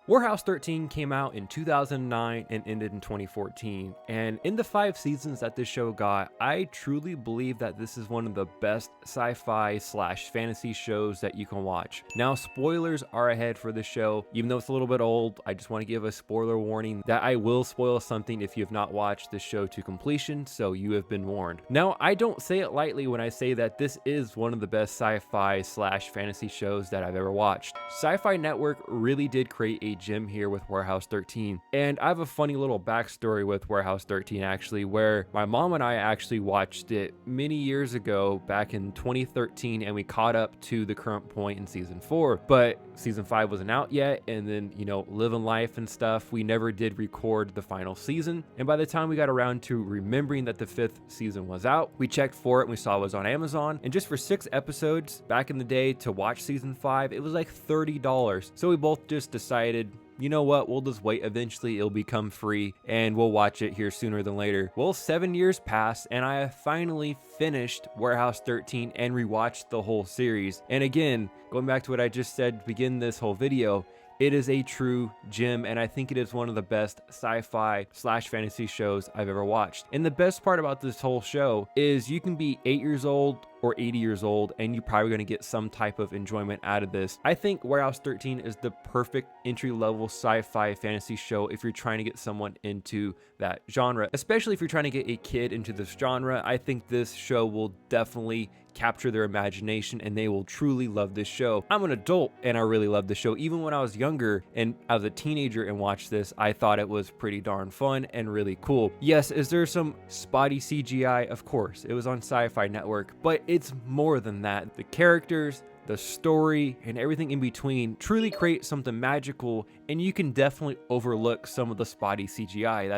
Warehouse 13 came out in 2009 and ended in 2014, and in the 5 seasons that this show got, I truly believe that this is one of the best sci-fi slash fantasy shows that you can watch. Now, spoilers are ahead for this show. Even though it's a little bit old, I just want to give a spoiler warning that I will spoil something if you have not watched this show to completion, so you have been warned. Now, I don't say it lightly when I say that this is one of the best sci-fi slash fantasy shows that I've ever watched. SYFY Network really did create a gem here with Warehouse 13, and I have a funny little backstory with Warehouse 13 actually, where my mom and I actually watched it many years ago back in 2013, and we caught up to the current point in season 4, but season 5 wasn't out yet, and then, you know, living life and stuff, we never did record the final season. And by the time we got around to remembering that the 5th season was out, we checked for it and we saw it was on Amazon, and just for 6 episodes back in the day to watch season 5, it was like $30. So we both just decided, you know what, we'll just wait. Eventually it'll become free and we'll watch it here sooner than later. Well, 7 years passed and I have finally finished Warehouse 13 and rewatched the whole series. And again, going back to what I just said to begin this whole video, it is a true gem, and I think it is one of the best sci-fi slash fantasy shows I've ever watched. And the best part about this whole show is you can be 8 years old or 80 years old and you're probably going to get some type of enjoyment out of this. I think Warehouse 13 is the perfect entry-level sci-fi fantasy show if you're trying to get someone into that genre, especially if you're trying to get a kid into this genre. I think this show will definitely capture their imagination and they will truly love this show. I'm an adult and I really love the show. Even when I was younger and I was a teenager and watched this, I thought it was pretty darn fun and really cool. Yes, is there some spotty CGI? Of course, it was on SYFY Network, but it's more than that. The characters, the story, and everything in between truly create something magical, and you can definitely overlook some of the spotty CGI.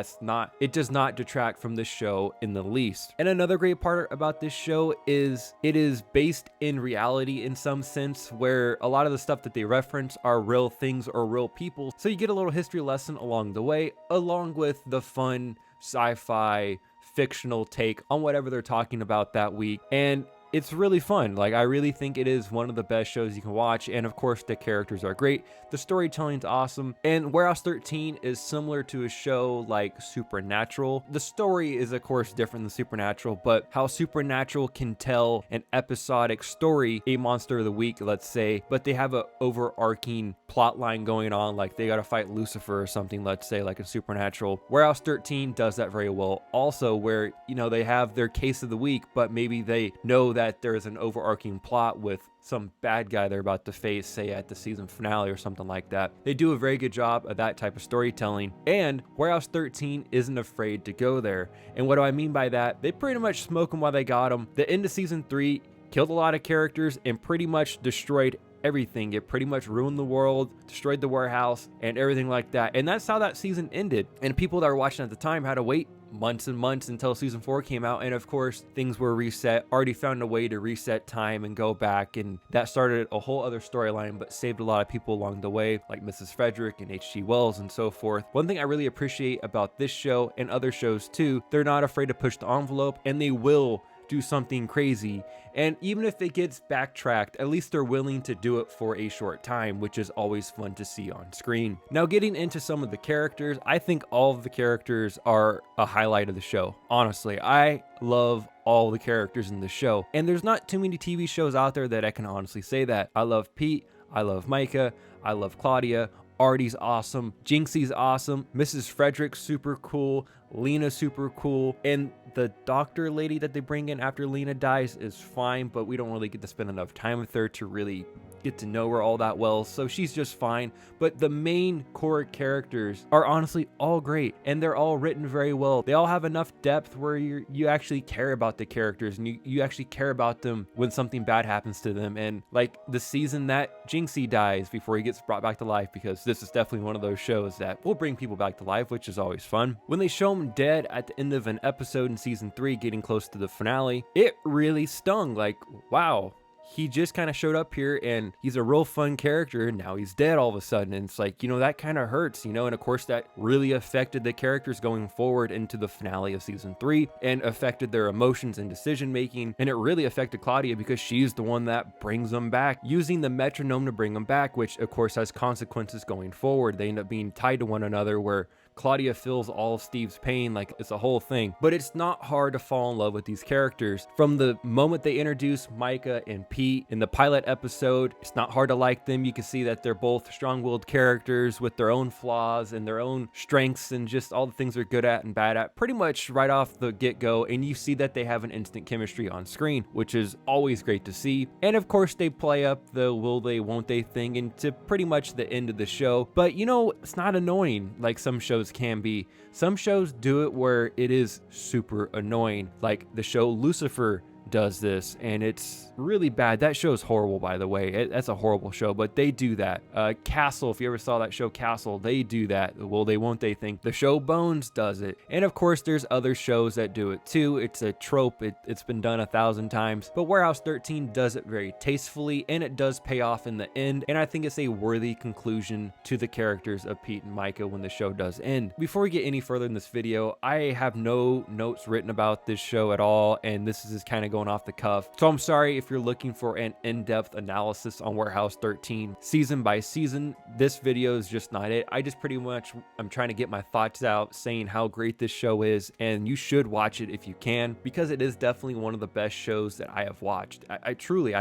It does not detract from this show in the least. And another great part about this show is it is based in reality in some sense, where a lot of the stuff that they reference are real things or real people. So you get a little history lesson along the way, along with the fun sci-fi fictional take on whatever they're talking about that week. And it's really fun. Like, I really think it is one of the best shows you can watch. And of course, the characters are great. The storytelling's awesome. And Warehouse 13 is similar to a show like Supernatural. The story is, of course, different than Supernatural, but how Supernatural can tell an episodic story, a monster of the week, let's say, but they have an overarching plot line going on, like they gotta fight Lucifer or something, let's say, like in Supernatural. Warehouse 13 does that very well also, where, you know, they have their case of the week, but maybe they know that there is an overarching plot with some bad guy they're about to face, say at the season finale or something like that. They do a very good job of that type of storytelling, and Warehouse 13 isn't afraid to go there. And what do I mean by that? They pretty much smoke them while they got them. The end of season 3 killed a lot of characters and pretty much destroyed everything. It pretty much ruined the world, destroyed the warehouse, and everything like that. And that's how that season ended. And people that were watching at the time had to wait months and months until season 4 came out, and of course things were reset. Already found a way to reset time and go back, and that started a whole other storyline, but saved a lot of people along the way, like Mrs. Frederick and H.G. Wells and so forth. One thing I really appreciate about this show and other shows too, they're not afraid to push the envelope, and they will do something crazy. And even if it gets backtracked, at least they're willing to do it for a short time, which is always fun to see on screen. Now, getting into some of the characters, I think all of the characters are a highlight of the show. Honestly, I love all the characters in the show, and there's not too many TV shows out there that I can honestly say that. I love Pete, I love Micah, I love Claudia, Artie's awesome, Jinxie's awesome, Mrs. Frederick's super cool, Lena's super cool, and the doctor lady that they bring in after Lena dies is fine, but we don't really get to spend enough time with her to really get to know her all that well, so she's just fine. But the main core characters are honestly all great, and they're all written very well. They all have enough depth where you actually care about the characters, and you actually care about them when something bad happens to them. And like the season that Jinxie dies before he gets brought back to life, because this is definitely one of those shows that will bring people back to life, which is always fun. When they show him dead at the end of an episode in season 3, getting close to the finale, it really stung. Like, wow, he just kind of showed up here and he's a real fun character, and now he's dead all of a sudden. And it's like, that kind of hurts, and of course that really affected the characters going forward into the finale of season 3 and affected their emotions and decision making. And it really affected Claudia because she's the one that brings them back, using the metronome to bring them back, which of course has consequences going forward. They end up being tied to one another, where Claudia feels all of Steve's pain, like it's a whole thing. But it's not hard to fall in love with these characters. From the moment they introduce Micah and Pete in the pilot episode, it's not hard to like them. You can see that they're both strong-willed characters with their own flaws and their own strengths and just all the things they're good at and bad at pretty much right off the get-go. And you see that they have an instant chemistry on screen, which is always great to see. And of course they play up the will they won't they thing into pretty much the end of the show. But it's not annoying like some shows can be. Some shows do it where it is super annoying, like the show Lucifer does this, and it's really bad. That show is horrible, by the way. That's a horrible show, but they do that. Castle, if you ever saw that show Castle, they do that. Well, they won't they think. The show Bones does it. And of course there's other shows that do it too. It's a trope. It's been done 1,000 times, but Warehouse 13 does it very tastefully, and it does pay off in the end. And I think it's a worthy conclusion to the characters of Pete and Micah when the show does end. Before we get any further in this video, I have no notes written about this show at all, and this is just kind of going off the cuff. So I'm sorry if you're looking for an in-depth analysis on Warehouse 13 season by season. This video is just not it. I just pretty much, I'm trying to get my thoughts out saying how great this show is, and you should watch it if you can, because it is definitely one of the best shows that I have watched. I truly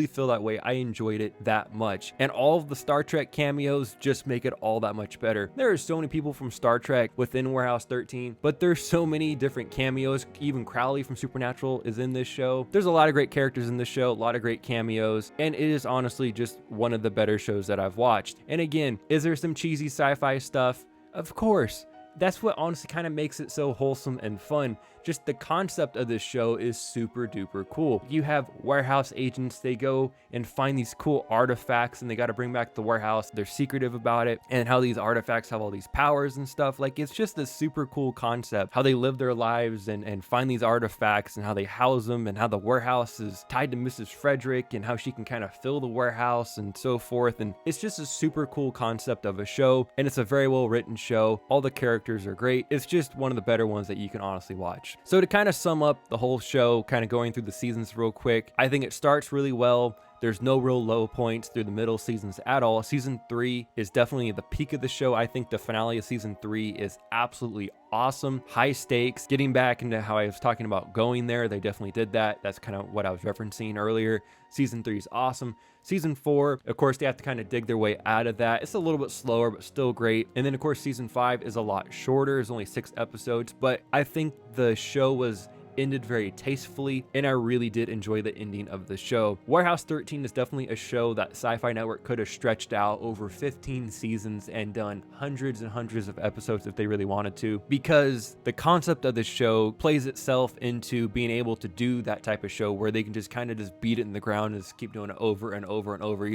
feel that way. I enjoyed it that much, and all of the Star Trek cameos just make it all that much better. There are so many people from Star Trek within Warehouse 13, but there's so many different cameos. Even Crowley from Supernatural is in this show. There's a lot of great characters in this show, a lot of great cameos, and it is honestly just one of the better shows that I've watched. And again, is there some cheesy sci-fi stuff? Of course. That's what honestly kind of makes it so wholesome and fun. Just the concept of this show is super duper cool. You have warehouse agents, they go and find these cool artifacts and they got to bring back the warehouse. They're secretive about it, and how these artifacts have all these powers and stuff. Like, it's just a super cool concept, how they live their lives and find these artifacts, and how they house them, and how the warehouse is tied to Mrs. Frederick and how she can kind of fill the warehouse and so forth. And it's just a super cool concept of a show, and it's a very well written show. All the characters are great. It's just one of the better ones that you can honestly watch. So to kind of sum up the whole show, kind of going through the seasons real quick, I think it starts really well. There's no real low points through the middle seasons at all. Season 3 is definitely the peak of the show. I think the finale of season 3 is absolutely awesome. High stakes. Getting back into how I was talking about going there, they definitely did that. That's kind of what I was referencing earlier. Season 3 is awesome. Season 4, of course, they have to kind of dig their way out of that. It's a little bit slower, but still great. And then, of course, season 5 is a lot shorter. It's only 6 episodes, but I think the show was ended very tastefully, and I really did enjoy the ending of the show. Warehouse 13 is definitely a show that Sci-Fi Network could have stretched out over 15 seasons and done hundreds and hundreds of episodes if they really wanted to, because the concept of the show plays itself into being able to do that type of show where they can just kind of just beat it in the ground and just keep doing it over and over and over.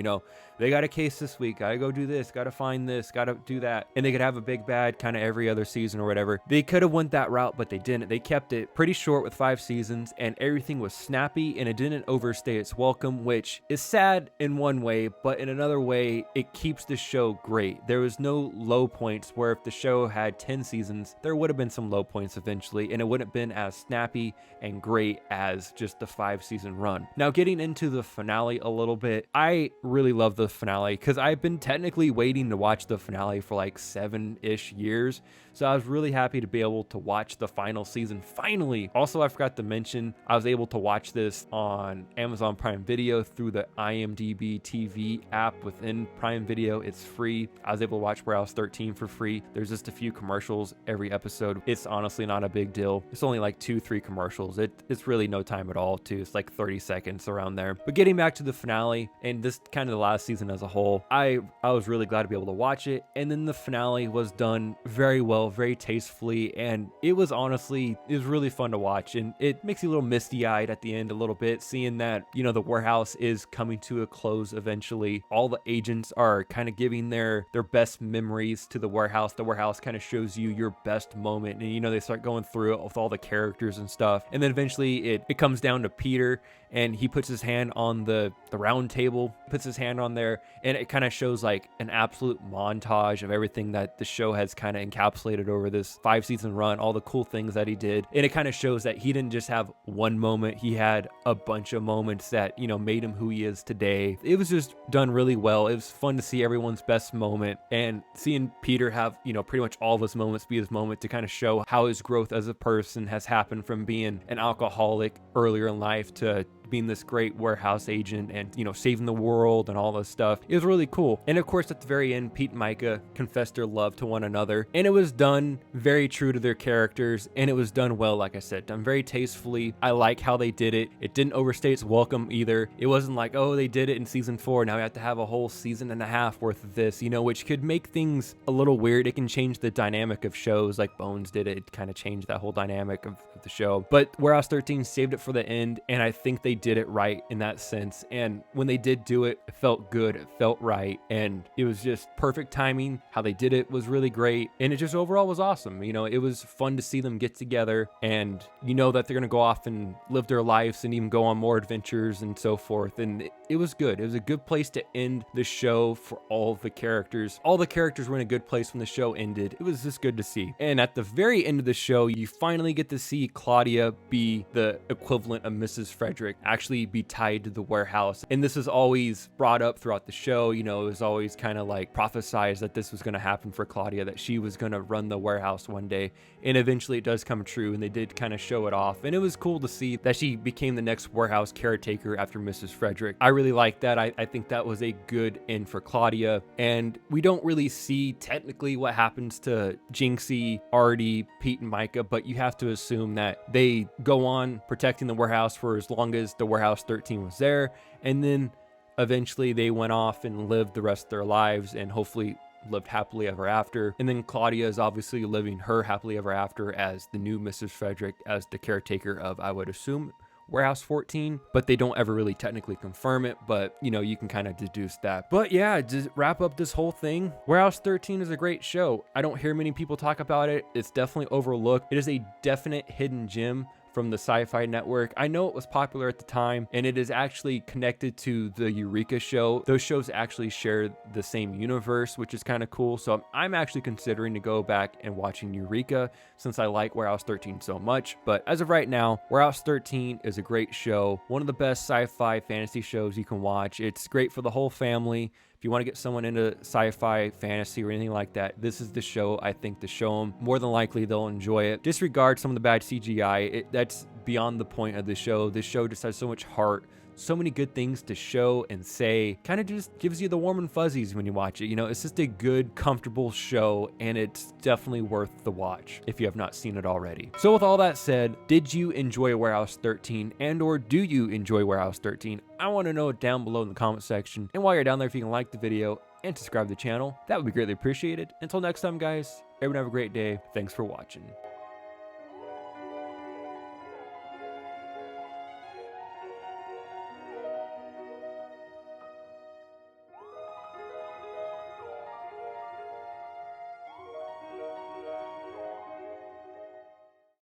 They got a case this week, gotta go do this, gotta find this, gotta do that, and they could have a big bad kind of every other season or whatever. They could have went that route, but they didn't. They kept it pretty short with 5 seasons, and everything was snappy, and it didn't overstay its welcome, which is sad in one way, but in another way, it keeps the show great. There was no low points, where if the show had 10 seasons, there would have been some low points eventually, and it wouldn't have been as snappy and great as just the 5-season run. Now, getting into the finale a little bit, I really love the finale because I've been technically waiting to watch the finale for like 7-ish years. So I was really happy to be able to watch the final season finally. Also, I forgot to mention, I was able to watch this on Amazon Prime Video through the IMDb TV app within Prime Video. It's free. I was able to watch Warehouse 13 for free. There's just a few commercials every episode. It's honestly not a big deal. It's only like 2-3 commercials. It's really no time at all too. It's like 30 seconds around there. But getting back to the finale and this kind of the last season as a whole, I was really glad to be able to watch it. And then the finale was done very well, very tastefully, and it was really fun to watch. watch, and it makes you a little misty-eyed at the end a little bit, seeing that, you know, the warehouse is coming to a close eventually. All the agents are kind of giving their best memories to the warehouse. The warehouse kind of shows you your best moment, and, you know, they start going through it with all the characters and stuff. And then eventually it comes down to Peter, and he puts his hand on the round table, puts his hand on there, and it kind of shows like an absolute montage of everything that the show has kind of encapsulated over this 5-season run, all the cool things that he did. And it kind of shows that he didn't just have one moment, he had a bunch of moments that, you know, made him who he is today. It was just done really well. It was fun to see everyone's best moment, and seeing Peter have, you know, pretty much all of his moments be his moment to kind of show how his growth as a person has happened from being an alcoholic earlier in life to being this great warehouse agent and, you know, saving the world and all this stuff. It was really cool. And of course, at the very end, Pete and Micah confessed their love to one another, and it was done very true to their characters, and it was done well, like I said, done very tastefully. I like how they did it. It didn't overstay its welcome either. It wasn't like, oh, they did it in season 4, now we have to have a whole season and a half worth of this, you know, which could make things a little weird. It can change the dynamic of shows like Bones did. It kind of changed that whole dynamic of the show. But Warehouse 13 saved it for the end, and I think they did it right in that sense. And when they did do it, it felt good, it felt right, and it was just perfect timing. How they did it was really great, and it just overall was awesome. You know, it was fun to see them get together, and you know that they're gonna go off and live their lives and even go on more adventures and so forth. And it was good. It was a good place to end the show for all the characters. All the characters were in a good place when the show ended. It was just good to see. And at the very end of the show, you finally get to see Claudia be the equivalent of Mrs. Frederick, actually be tied to the warehouse. And this is always brought up throughout the show. You know, it was always kind of like prophesized that this was going to happen for Claudia, that she was going to run the warehouse one day. And eventually it does come true, and they did kind of show it off. And it was cool to see that she became the next warehouse caretaker after Mrs. Frederick. I really like that. I think that was a good end for Claudia. And we don't really see technically what happens to Jinxie, Artie, Pete, and Micah, but you have to assume that they go on protecting the warehouse for as long as the Warehouse 13 was there, and then eventually they went off and lived the rest of their lives and hopefully lived happily ever after. And then Claudia is obviously living her happily ever after as the new Mrs. Frederick, as the caretaker of, I would assume, Warehouse 14, but they don't ever really technically confirm it, but you know, you can kind of deduce that. But yeah, just wrap up this whole thing. Warehouse 13 is a great show. I don't hear many people talk about it. It's definitely overlooked. It is a definite hidden gem from the SYFY network. I know it was popular at the time, and it is actually connected to the Eureka show. Those shows actually share the same universe, which is kind of cool. So I'm actually considering to go back and watching Eureka since I like Warehouse 13 so much. But as of right now, Warehouse 13 is a great show. One of the best sci-fi fantasy shows you can watch. It's great for the whole family. If you want to get someone into sci-fi, fantasy, or anything like that, this is the show, I think, to show them. More than likely, they'll enjoy it. Disregard some of the bad CGI. That's beyond the point of the show. This show just has so much heart, so many good things to show and say. Kind of just gives you the warm and fuzzies when you watch it. You know, it's just a good, comfortable show, and it's definitely worth the watch if you have not seen it already. So with all that said, did you enjoy Warehouse 13, and or do you enjoy Warehouse 13? I want to know it down below in the comment section. And while you're down there, if you can like the video and subscribe to the channel, that would be greatly appreciated. Until next time, guys, everyone have a great day. Thanks for watching.